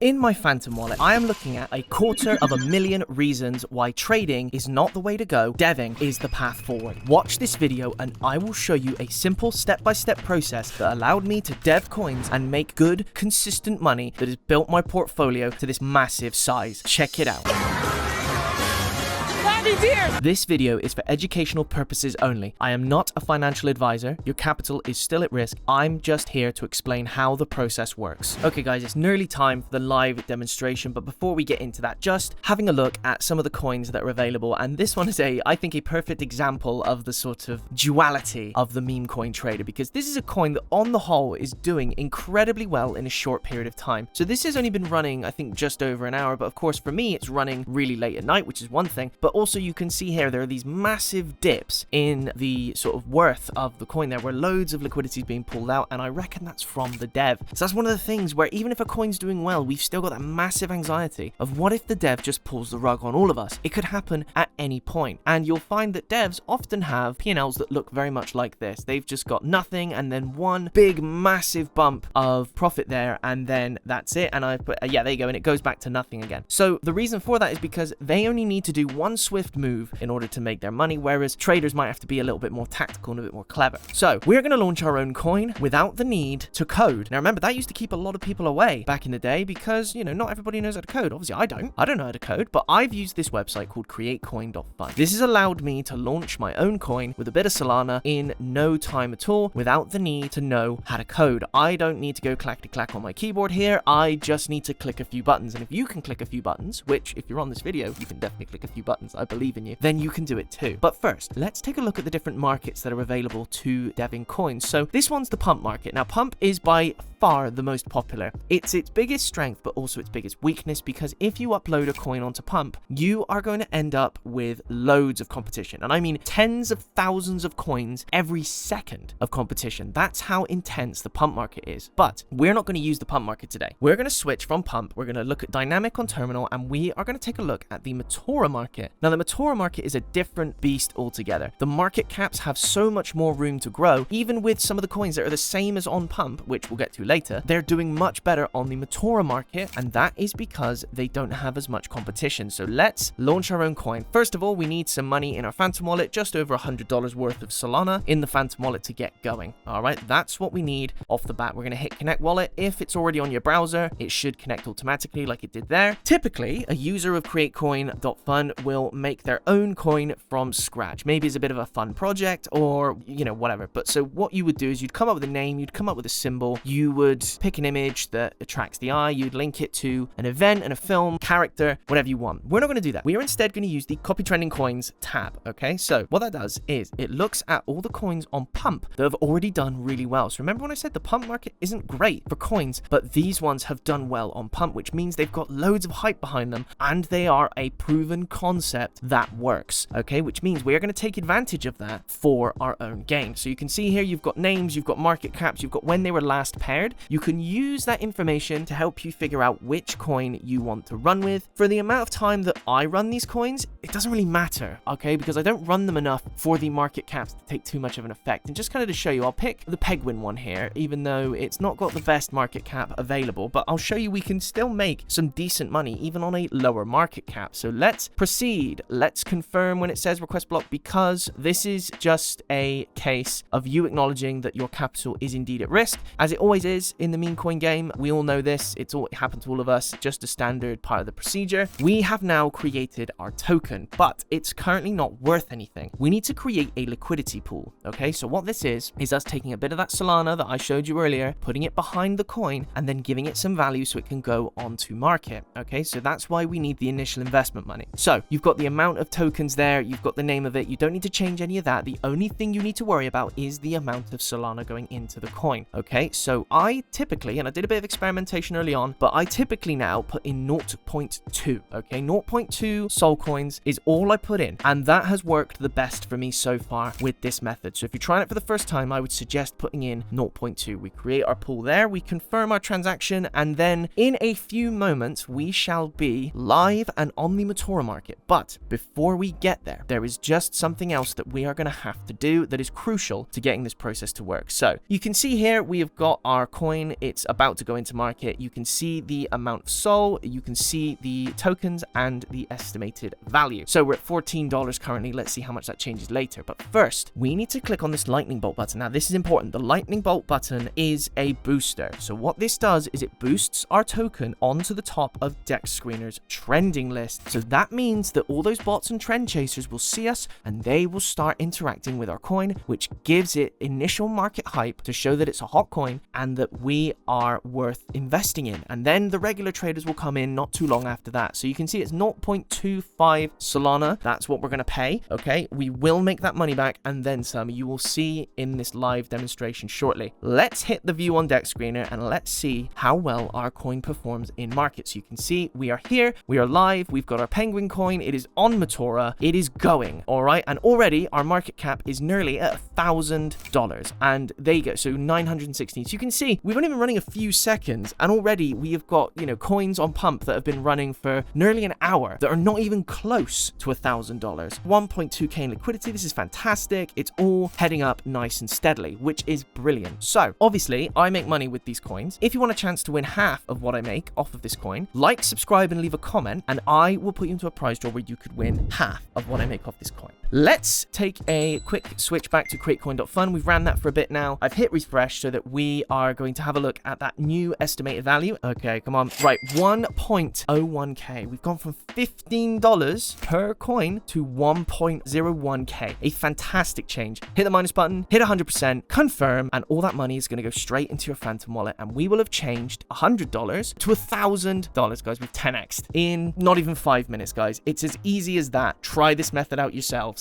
In my Phantom wallet, I am looking at 250,000 reasons why trading is not the way to go, deving is the path forward. Watch this video and I will show you a simple step-by-step process that allowed me to dev coins and make good, consistent money that has built my portfolio to this massive size. Check it out. This video is for educational purposes only. I am not a financial advisor. Your capital is still at risk. I'm just here to explain how the process works. Okay guys, it's nearly time for the live demonstration, but before we get into that, just having a look at some of the coins that are available, and this one is I think a perfect example of the sort of duality of the meme coin trader, because this is a coin that on the whole is doing incredibly well in a short period of time. So this has only been running, I think, just over an hour, but of course for me it's running really late at night, which is one thing, but also you can see here there are these massive dips in the sort of worth of the coin there, where loads of liquidity is being pulled out, and I reckon that's from the dev. So that's one of the things where even if a coin's doing well, we've still got that massive anxiety of what if the dev just pulls the rug on all of us. It could happen at any point, and you'll find that devs often have P&Ls that look very much like this. They've just got nothing and then one big massive bump of profit there, and then that's it, and I put yeah, there you go, and it goes back to nothing again. So the reason for that is because they only need to do one swift move in order to make their money, whereas traders might have to be a little bit more tactical and a bit more clever. So we're going to launch our own coin without the need to code. Now remember, that used to keep a lot of people away back in the day because, you know, not everybody knows how to code. Obviously I don't know how to code, but I've used this website called createcoin.fun. This has allowed me to launch my own coin with a bit of Solana in no time at all without the need to know how to code. I don't need to go clackety-clack on my keyboard here. I just need to click a few buttons, and if you can click a few buttons, which if you're on this video you can definitely click a few buttons, I believe in you, then you can do it too. But first, let's take a look at the different markets that are available to deving coins. So this one's the pump market. Now pump is by far the most popular. It's its biggest strength, but also its biggest weakness, because if you upload a coin onto pump, you are going to end up with loads of competition. And I mean tens of thousands of coins every second of competition. That's how intense the pump market is. But we're not going to use the pump market today. We're going to switch from pump. We're going to look at dynamic on terminal, and we are going to take a look at the Metora market. Now the Metora market is a different beast altogether. The market caps have so much more room to grow. Even with some of the coins that are the same as on pump, which we'll get to later, they're doing much better on the Metora market, and that is because they don't have as much competition. So let's launch our own coin. First of all, we need some money in our Phantom wallet, just over $100 worth of Solana in the Phantom wallet to get going. All right, that's what we need off the bat. We're going to hit connect wallet. If it's already on your browser, it should connect automatically like it did there. Typically, a user of createcoin.fun will make their own coin from scratch. Maybe it's a bit of a fun project, or you know, whatever. But so what you would do is you'd come up with a name, you'd come up with a symbol, you would pick an image that attracts the eye, you'd link it to an event and a film, character, whatever you want. We're not going to do that. We are instead going to use the copy trending coins tab. Okay, so what that does is it looks at all the coins on pump that have already done really well. So remember when I said the pump market isn't great for coins, but these ones have done well on pump, which means they've got loads of hype behind them and they are a proven concept that works. Okay, which means we're going to take advantage of that for our own gain. So you can see here you've got names, you've got market caps, you've got when they were last paired. You can use that information to help you figure out which coin you want to run with. For the amount of time that I run these coins, it doesn't really matter, okay, because I don't run them enough for the market caps to take too much of an effect. And just kind of to show you, I'll pick the Penguin one here, even though it's not got the best market cap available, but I'll show you we can still make some decent money even on a lower market cap. So let's proceed. Let's confirm when it says request block, because this is just a case of you acknowledging that your capital is indeed at risk, as it always is in the meme coin game. We all know this. It happened to all of us, just a standard part of the procedure. We have now created our token, but it's currently not worth anything. We need to create a liquidity pool. Okay, so what this is us taking a bit of that Solana that I showed you earlier, putting it behind the coin, and then giving it some value so it can go onto market. Okay, so that's why we need the initial investment money. So you've got the amount of tokens there, you've got the name of it. You don't need to change any of that. The only thing you need to worry about is the amount of Solana going into the coin. Okay, so I typically, and I did a bit of experimentation early on, but I typically now put in 0.2. Okay, 0.2 Sol coins is all I put in, and that has worked the best for me so far with this method. So if you're trying it for the first time, I would suggest putting in 0.2. We create our pool there, we confirm our transaction, and then in a few moments we shall be live and on the Metora market. But before we get there, there is just something else that we are going to have to do that is crucial to getting this process to work. So you can see here, we have got our coin. It's about to go into market. You can see the amount of SOL, you can see the tokens and the estimated value. So we're at $14 currently. Let's see how much that changes later. But first, we need to click on this lightning bolt button. Now, this is important. The lightning bolt button is a booster. So what this does is it boosts our token onto the top of Dex Screener's trending list. So that means that all those bots and trend chasers will see us and they will start interacting with our coin, which gives it initial market hype to show that it's a hot coin and that we are worth investing in. And then the regular traders will come in not too long after that. So you can see it's 0.25 Solana. That's what we're going to pay. Okay, we will make that money back and then some. You will see in this live demonstration shortly. Let's hit the view on Dex Screener and let's see how well our coin performs in market. So you can see we are here, we are live, we've got our penguin coin, it is on Matora, it is going, all right, and already our market cap is nearly at $1,000, and there you go, so 916. So you can see we've only been running a few seconds and already we have got, you know, coins on pump that have been running for nearly an hour that are not even close to $1,000. 1.2k in liquidity. This is fantastic. It's all heading up nice and steadily, which is brilliant. So obviously I make money with these coins. If you want a chance to win half of what I make off of this coin, like, subscribe and leave a comment and I will put you into a prize draw where you could win half of what I make off this coin. Let's take a quick switch back to createcoin.fun. We've ran that for a bit now. I've hit refresh so that we are going to have a look at that new estimated value. Okay, come on. Right, 1.01k. We've gone from $15 per coin to 1.01k. A fantastic change. Hit the minus button, hit 100%, confirm, and all that money is going to go straight into your Phantom wallet, and we will have changed $100 to $1,000, guys. We've 10x'd in not even 5 minutes, guys. It's as easy as that. Try this method out yourselves.